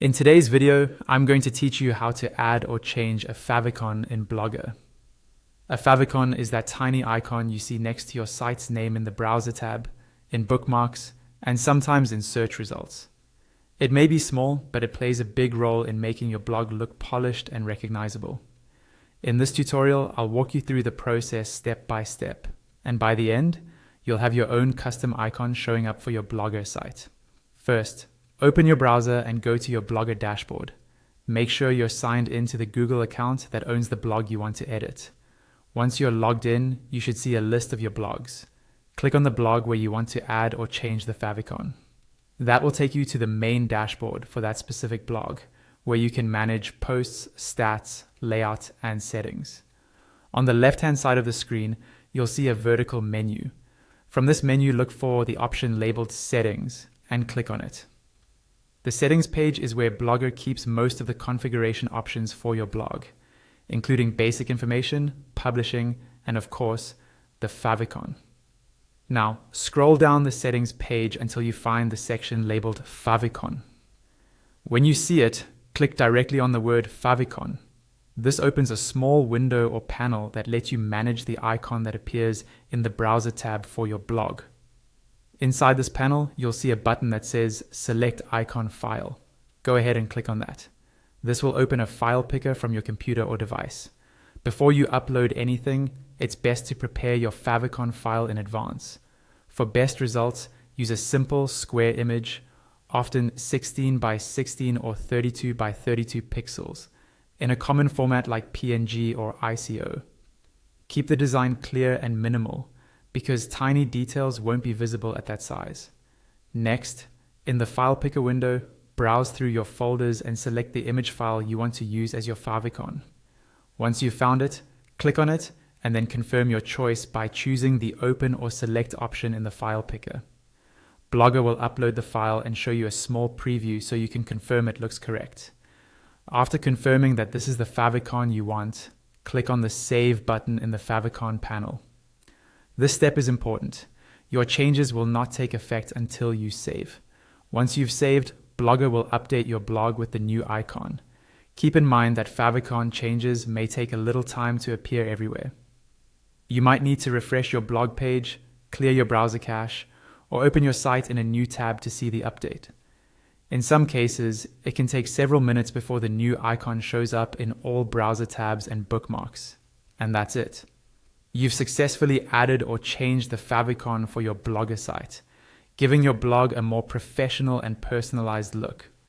In today's video, I'm going to teach you how to add or change a favicon in Blogger. A favicon is that tiny icon you see next to your site's name in the browser tab, in bookmarks, and sometimes in search results. It may be small, but it plays a big role in making your blog look polished and recognizable. In this tutorial, I'll walk you through the process step by step, and by the end, you'll have your own custom icon showing up for your Blogger site. First, open your browser and go to your Blogger dashboard. Make sure you're signed into the Google account that owns the blog you want to edit. Once you're logged in, you should see a list of your blogs. Click on the blog where you want to add or change the favicon. That will take you to the main dashboard for that specific blog, where you can manage posts, stats, layout, and settings. On the left-hand side of the screen, you'll see a vertical menu. From this menu, look for the option labeled Settings and click on it. The settings page is where Blogger keeps most of the configuration options for your blog, including basic information, publishing, and of course, the favicon. Now, scroll down the settings page until you find the section labeled Favicon. When you see it, click directly on the word favicon. This opens a small window or panel that lets you manage the icon that appears in the browser tab for your blog. Inside this panel, you'll see a button that says Select Icon File. Go ahead and click on that. This will open a file picker from your computer or device. Before you upload anything, it's best to prepare your favicon file in advance. For best results, use a simple square image, often 16 by 16 or 32 by 32 pixels, in a common format like PNG or ICO. Keep the design clear and minimal, because tiny details won't be visible at that size. Next, in the file picker window, browse through your folders and select the image file you want to use as your favicon. Once you've found it, click on it and then confirm your choice by choosing the Open or Select option in the file picker. Blogger will upload the file and show you a small preview so you can confirm it looks correct. After confirming that this is the favicon you want, click on the Save button in the favicon panel. This step is important. Your changes will not take effect until you save. Once you've saved, Blogger will update your blog with the new icon. Keep in mind that favicon changes may take a little time to appear everywhere. You might need to refresh your blog page, clear your browser cache, or open your site in a new tab to see the update. In some cases, it can take several minutes before the new icon shows up in all browser tabs and bookmarks. And that's it. You've successfully added or changed the favicon for your Blogger site, giving your blog a more professional and personalized look.